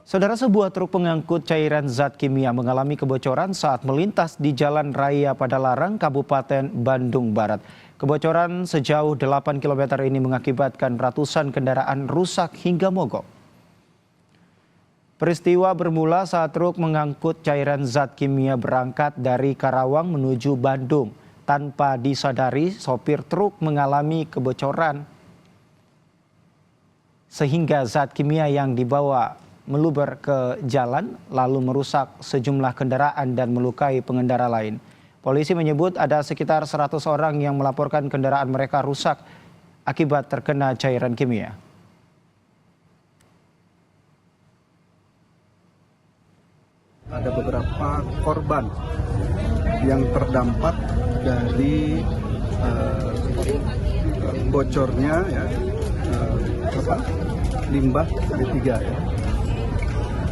Saudara, sebuah truk pengangkut cairan zat kimia mengalami kebocoran saat melintas di Jalan Raya Padalarang, Kabupaten Bandung Barat. Kebocoran sejauh 8 km ini mengakibatkan ratusan kendaraan rusak hingga mogok. Peristiwa bermula saat truk mengangkut cairan zat kimia berangkat dari Karawang menuju Bandung. Tanpa disadari, sopir truk mengalami kebocoran sehingga zat kimia yang dibawa meluber ke jalan lalu merusak sejumlah kendaraan dan melukai pengendara lain. Polisi menyebut ada sekitar 100 orang yang melaporkan kendaraan mereka rusak akibat terkena cairan kimia. Ada beberapa korban yang terdampak dari bocornya limbah B3 ya.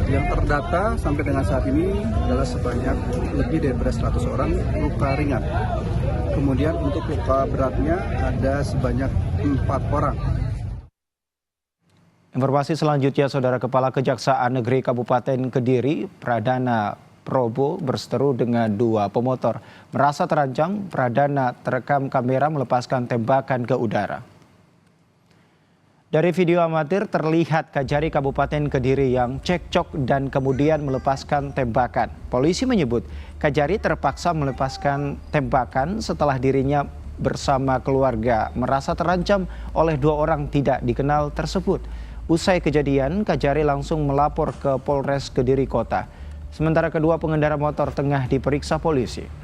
Yang terdata sampai dengan saat ini adalah sebanyak lebih dari 100 orang luka ringan. Kemudian untuk luka beratnya ada sebanyak 4 orang. Informasi selanjutnya, Saudara, Kepala Kejaksaan Negeri Kabupaten Kediri, Pradana Probo, berseteru dengan 2 pemotor. Merasa terancam, Pradana terekam kamera melepaskan tembakan ke udara. Dari video amatir terlihat Kajari Kabupaten Kediri yang cekcok dan kemudian melepaskan tembakan. Polisi menyebut Kajari terpaksa melepaskan tembakan setelah dirinya bersama keluarga merasa terancam oleh 2 orang tidak dikenal tersebut. Usai kejadian, Kajari langsung melapor ke Polres Kediri Kota. Sementara kedua pengendara motor tengah diperiksa polisi.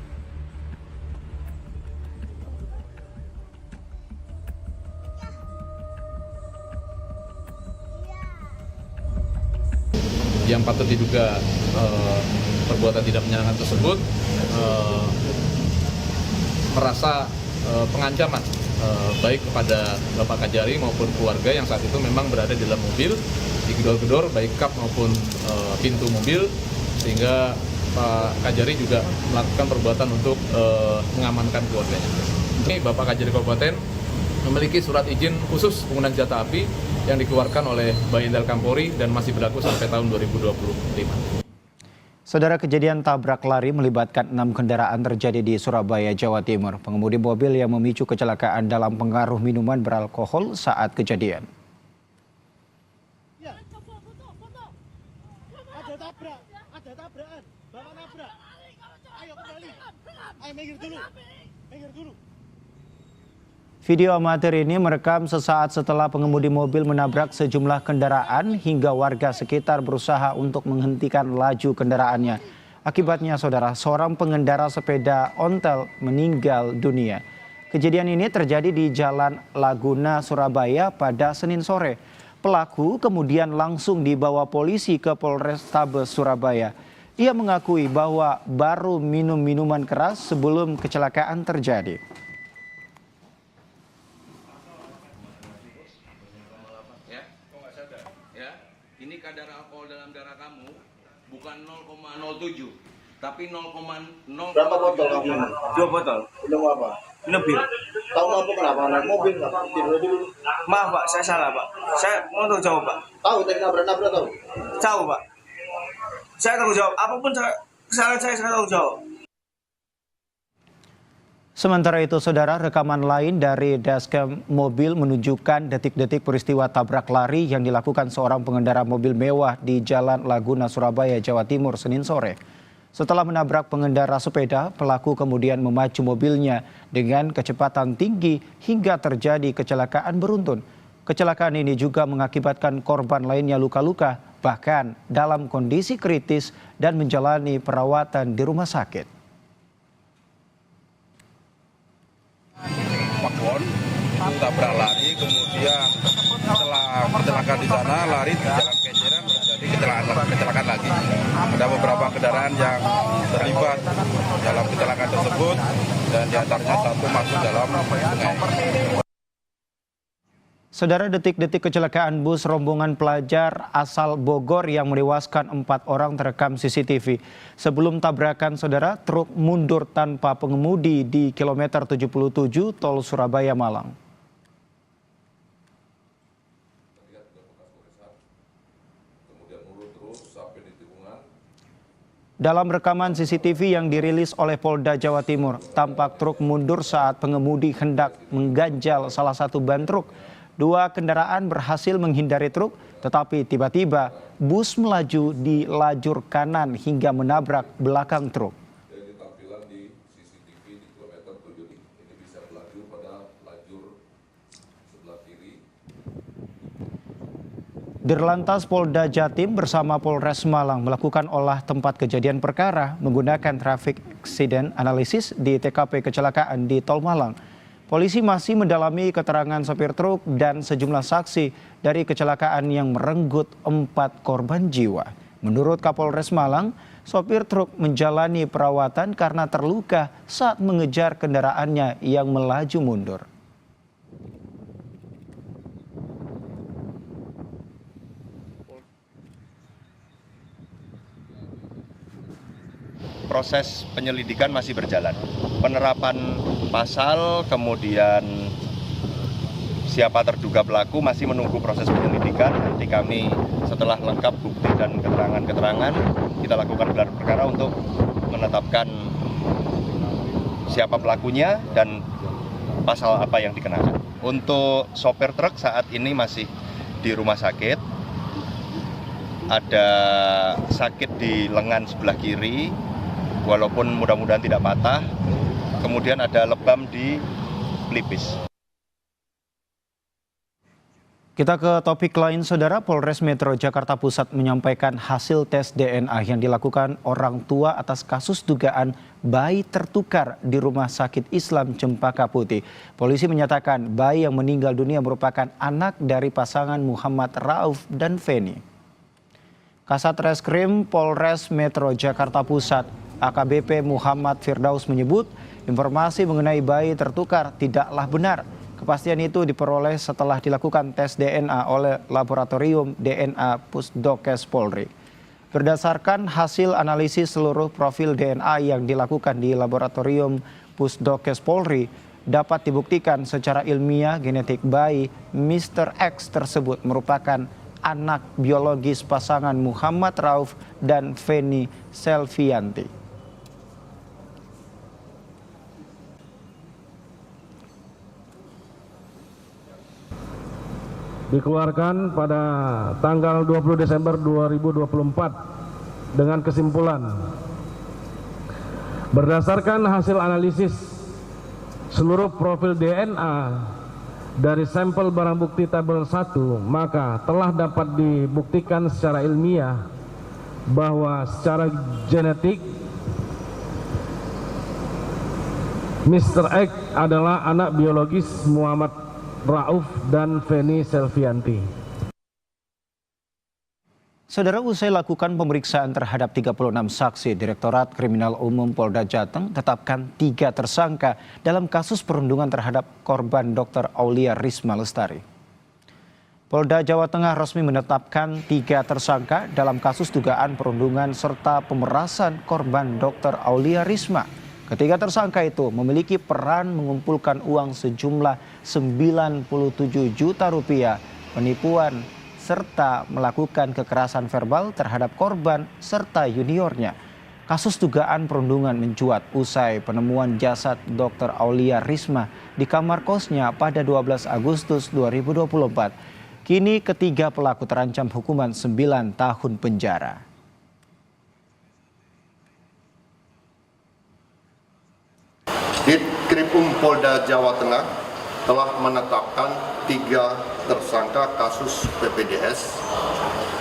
Yang patut diduga perbuatan tidak menyenangkan tersebut merasa pengancaman baik kepada Bapak Kajari maupun keluarga yang saat itu memang berada di dalam mobil, digedor-gedor baik kap maupun pintu mobil, sehingga Pak Kajari juga melakukan perbuatan untuk mengamankan keluarganya. Ini Bapak Kajari Kabupaten memiliki surat izin khusus penggunaan senjata api yang dikeluarkan oleh Baintel Kampori dan masih berlaku sampai tahun 2025. Saudara, kejadian tabrak lari melibatkan 6 kendaraan terjadi di Surabaya, Jawa Timur. Pengemudi mobil yang memicu kecelakaan dalam pengaruh minuman beralkohol saat kejadian. Ya. Ada tabrakan, bapak nabrak. Ayo kembali, ayo minggir dulu. Video amatir ini merekam sesaat setelah pengemudi mobil menabrak sejumlah kendaraan hingga warga sekitar berusaha untuk menghentikan laju kendaraannya. Akibatnya, Saudara, seorang pengendara sepeda ontel meninggal dunia. Kejadian ini terjadi di Jalan Laguna, Surabaya pada Senin sore. Pelaku kemudian langsung dibawa polisi ke Polrestabes Surabaya. Ia mengakui bahwa baru minum minuman keras sebelum kecelakaan terjadi. Ini kadar alkohol dalam darah kamu bukan 0,07 tapi 0,0. Berapa botol kamu? 2 botol. Minum apa? Minum bir. Tahu mampu kenapa? Naik mobil nggak? Tidur dulu. Maaf Pak, saya salah Pak. Saya mau tahu jawab Pak. Tahu tadi nabrak tahu? Tahu Pak. Saya tahu jawab. Apapun kesalahan saya tahu jawab. Sementara itu, Saudara, rekaman lain dari dashcam mobil menunjukkan detik-detik peristiwa tabrak lari yang dilakukan seorang pengendara mobil mewah di Jalan Laguna, Surabaya, Jawa Timur, Senin sore. Setelah menabrak pengendara sepeda, pelaku kemudian memacu mobilnya dengan kecepatan tinggi hingga terjadi kecelakaan beruntun. Kecelakaan ini juga mengakibatkan korban lainnya luka-luka, bahkan dalam kondisi kritis dan menjalani perawatan di rumah sakit. Pakon tabrak lari, kemudian setelah kecelakaan di sana lari di Jalan Kenjeran terjadi kecelakaan lagi. Ada beberapa kendaraan yang terlibat dalam kecelakaan tersebut dan diantaranya satu masuk dalam sungai. Saudara, detik-detik kecelakaan bus rombongan pelajar asal Bogor yang menewaskan 4 orang terekam CCTV. Sebelum tabrakan, Saudara, truk mundur tanpa pengemudi di kilometer 77 tol Surabaya Malang. Dalam rekaman CCTV yang dirilis oleh Polda Jawa Timur, tampak truk mundur saat pengemudi hendak mengganjal salah satu ban truk. Dua kendaraan berhasil menghindari truk, tetapi tiba-tiba bus melaju di lajur kanan hingga menabrak belakang truk. Dirlantas Polda Jatim bersama Polres Malang melakukan olah tempat kejadian perkara menggunakan traffic accident analysis di TKP kecelakaan di Tol Malang. Polisi masih mendalami keterangan sopir truk dan sejumlah saksi dari kecelakaan yang merenggut 4 korban jiwa. Menurut Kapolres Malang, sopir truk menjalani perawatan karena terluka saat mengejar kendaraannya yang melaju mundur. Proses penyelidikan masih berjalan. Penerapan pasal, kemudian siapa terduga pelaku masih menunggu proses penyelidikan. Nanti kami setelah lengkap bukti dan keterangan-keterangan, kita lakukan gelar perkara untuk menetapkan siapa pelakunya dan pasal apa yang dikenakan. Untuk sopir truk saat ini masih di rumah sakit. Ada sakit di lengan sebelah kiri, walaupun mudah-mudahan tidak patah. Kemudian ada lebam di pelipis. Kita ke topik lain, Saudara. Polres Metro Jakarta Pusat menyampaikan hasil tes DNA yang dilakukan orang tua atas kasus dugaan bayi tertukar di Rumah Sakit Islam Cempaka Putih. Polisi menyatakan bayi yang meninggal dunia merupakan anak dari pasangan Muhammad Rauf dan Feni. Kasat Reskrim Polres Metro Jakarta Pusat AKBP Muhammad Firdaus menyebut informasi mengenai bayi tertukar tidaklah benar. Kepastian itu diperoleh setelah dilakukan tes DNA oleh Laboratorium DNA Pusdokes Polri. Berdasarkan hasil analisis seluruh profil DNA yang dilakukan di Laboratorium Pusdokes Polri, dapat dibuktikan secara ilmiah genetik bayi Mr. X tersebut merupakan anak biologis pasangan Muhammad Rauf dan Feni Selvianti. Dikeluarkan pada tanggal 20 Desember 2024 dengan kesimpulan berdasarkan hasil analisis seluruh profil DNA dari sampel barang bukti tabel 1, maka telah dapat dibuktikan secara ilmiah bahwa secara genetik Mr. X adalah anak biologis Muhammad Rauf dan Feni Selvianti. Saudara, usai lakukan pemeriksaan terhadap 36 saksi, Direktorat Kriminal Umum Polda Jateng tetapkan 3 tersangka dalam kasus perundungan terhadap korban Dr. Aulia Risma Lestari. Polda Jawa Tengah resmi menetapkan 3 tersangka dalam kasus dugaan perundungan serta pemerasan korban Dr. Aulia Risma. Ketiga tersangka itu memiliki peran mengumpulkan uang sejumlah 97 juta rupiah, penipuan, serta melakukan kekerasan verbal terhadap korban serta juniornya. Kasus dugaan perundungan mencuat usai penemuan jasad Dr. Aulia Risma di kamar kosnya pada 12 Agustus 2024. Kini ketiga pelaku terancam hukuman 9 tahun penjara. Ditkrimum Polda Jawa Tengah telah menetapkan 3 tersangka kasus PPDS,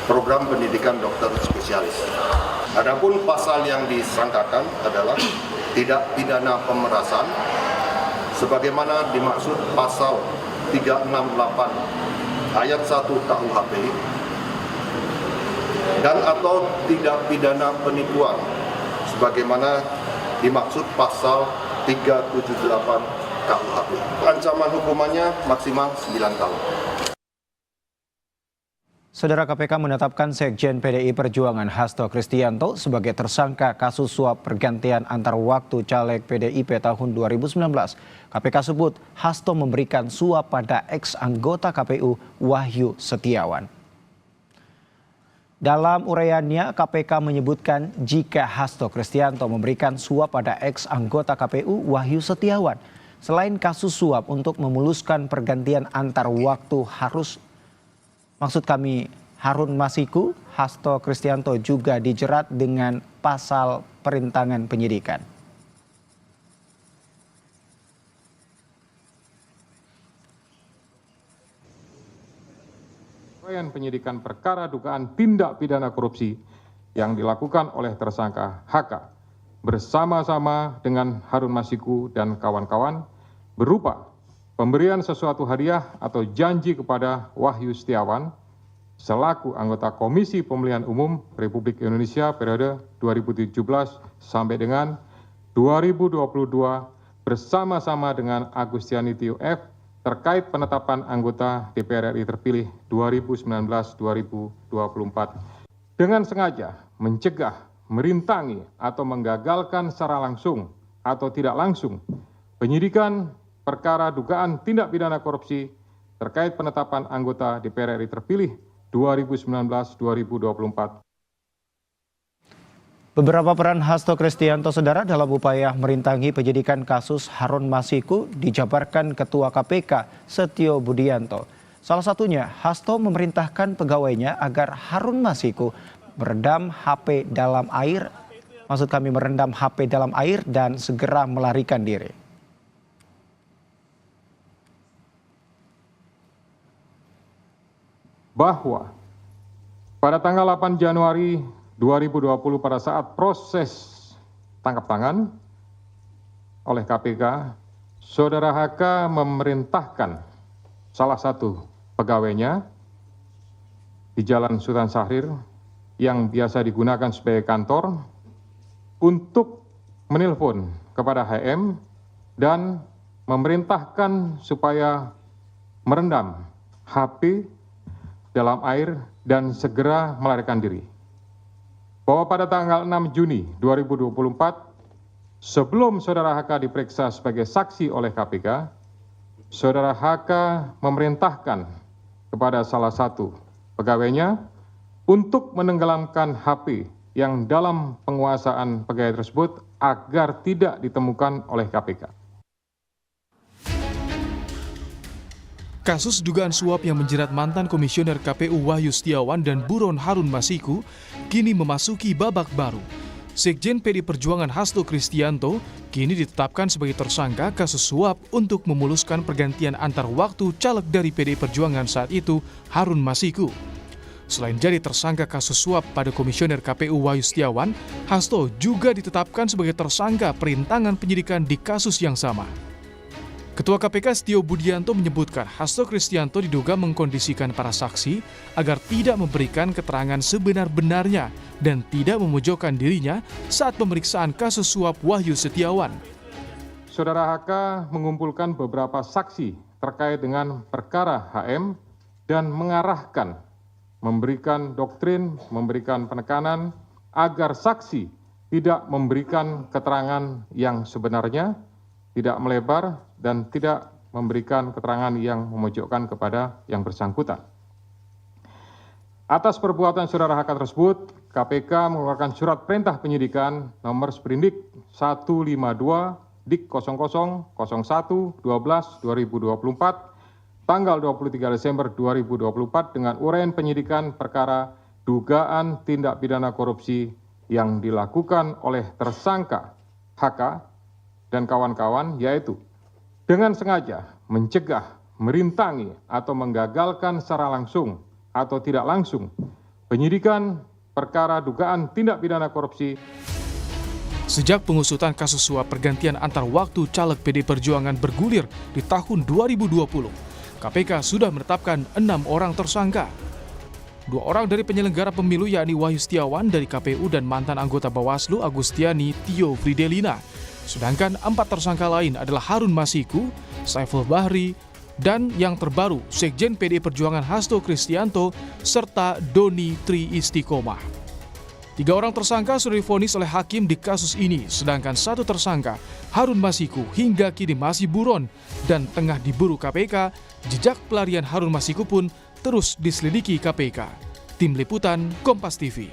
program pendidikan dokter spesialis. Adapun pasal yang disangkakan adalah tidak pidana pemerasan, sebagaimana dimaksud pasal 368 ayat 1 KUHP, dan atau tidak pidana penipuan, sebagaimana dimaksud pasal 378 KUHP. Ancaman hukumannya maksimal 9 tahun. Saudara, KPK menetapkan Sekjen PDI Perjuangan Hasto Kristianto sebagai tersangka kasus suap pergantian antar waktu caleg PDIP tahun 2019. KPK sebut Hasto memberikan suap pada ex-anggota KPU Wahyu Setiawan. Dalam uraiannya, KPK menyebutkan jika Hasto Kristianto memberikan suap pada ex-anggota KPU Wahyu Setiawan, selain kasus suap untuk memuluskan pergantian antar waktu Harun Masiku, Hasto Kristianto juga dijerat dengan pasal perintangan penyidikan. Penyidikan perkara dugaan tindak pidana korupsi yang dilakukan oleh tersangka HK bersama-sama dengan Harun Masiku dan kawan-kawan berupa pemberian sesuatu hadiah atau janji kepada Wahyu Setiawan selaku anggota Komisi Pemilihan Umum Republik Indonesia periode 2017 sampai dengan 2022 bersama-sama dengan Agustiani Tio F terkait penetapan anggota DPR RI terpilih 2019-2024 dengan sengaja mencegah, merintangi atau menggagalkan secara langsung atau tidak langsung penyidikan perkara dugaan tindak pidana korupsi terkait penetapan anggota DPR RI terpilih 2019-2024. Beberapa peran Hasto Kristianto saudara dalam upaya merintangi penyidikan kasus Harun Masiku dijabarkan Ketua KPK Setio Budianto. Salah satunya, Hasto memerintahkan pegawainya agar Harun Masiku merendam HP dalam air dan segera melarikan diri. Bahwa pada tanggal 8 Januari 2020 pada saat proses tangkap tangan oleh KPK, Saudara HK memerintahkan salah satu pegawainya di Jalan Sultan Syahrir yang biasa digunakan sebagai kantor untuk menelpon kepada HM dan memerintahkan supaya merendam HP dalam air dan segera melarikan diri. Bahwa pada tanggal 6 Juni 2024, sebelum Saudara HK diperiksa sebagai saksi oleh KPK, Saudara HK memerintahkan kepada salah satu pegawainya untuk menenggelamkan HP yang dalam penguasaan pegawai tersebut agar tidak ditemukan oleh KPK. Kasus dugaan suap yang menjerat mantan Komisioner KPU Wahyu Setiawan dan buron Harun Masiku kini memasuki babak baru. Sekjen PD Perjuangan Hasto Kristianto kini ditetapkan sebagai tersangka kasus suap untuk memuluskan pergantian antar waktu caleg dari PD Perjuangan saat itu, Harun Masiku. Selain jadi tersangka kasus suap pada Komisioner KPU Wahyu Setiawan, Hasto juga ditetapkan sebagai tersangka perintangan penyidikan di kasus yang sama. Ketua KPK Setio Budianto menyebutkan Hasto Kristianto diduga mengkondisikan para saksi agar tidak memberikan keterangan sebenar-benarnya dan tidak memojokkan dirinya saat pemeriksaan kasus suap Wahyu Setiawan. Saudara HK mengumpulkan beberapa saksi terkait dengan perkara HM dan mengarahkan, memberikan doktrin, memberikan penekanan agar saksi tidak memberikan keterangan yang sebenarnya, tidak melebar, dan tidak memberikan keterangan yang memojokkan kepada yang bersangkutan. Atas perbuatan Saudara HK tersebut, KPK mengeluarkan surat perintah penyidikan nomor Sprindik 152 Dik 0001/12/2024 tanggal 23 Desember 2024 dengan uraian penyidikan perkara dugaan tindak pidana korupsi yang dilakukan oleh tersangka HK dan kawan-kawan, yaitu dengan sengaja mencegah, merintangi, atau menggagalkan secara langsung atau tidak langsung penyidikan perkara dugaan tindak pidana korupsi. Sejak pengusutan kasus suap pergantian antar waktu caleg PD Perjuangan bergulir di tahun 2020, KPK sudah menetapkan 6 orang tersangka. 2 orang dari penyelenggara pemilu yakni Wahyu Setiawan dari KPU dan mantan anggota Bawaslu Agustiani Tio Fridelina. Sedangkan 4 tersangka lain adalah Harun Masiku, Saiful Bahri, dan yang terbaru Sekjen PD Perjuangan Hasto Kristianto serta Doni Tri Istiqomah. 3 orang tersangka sudah divonis oleh hakim di kasus ini, sedangkan 1 tersangka Harun Masiku hingga kini masih buron dan tengah diburu KPK. Jejak pelarian Harun Masiku pun terus diselidiki KPK. Tim Liputan Kompas TV.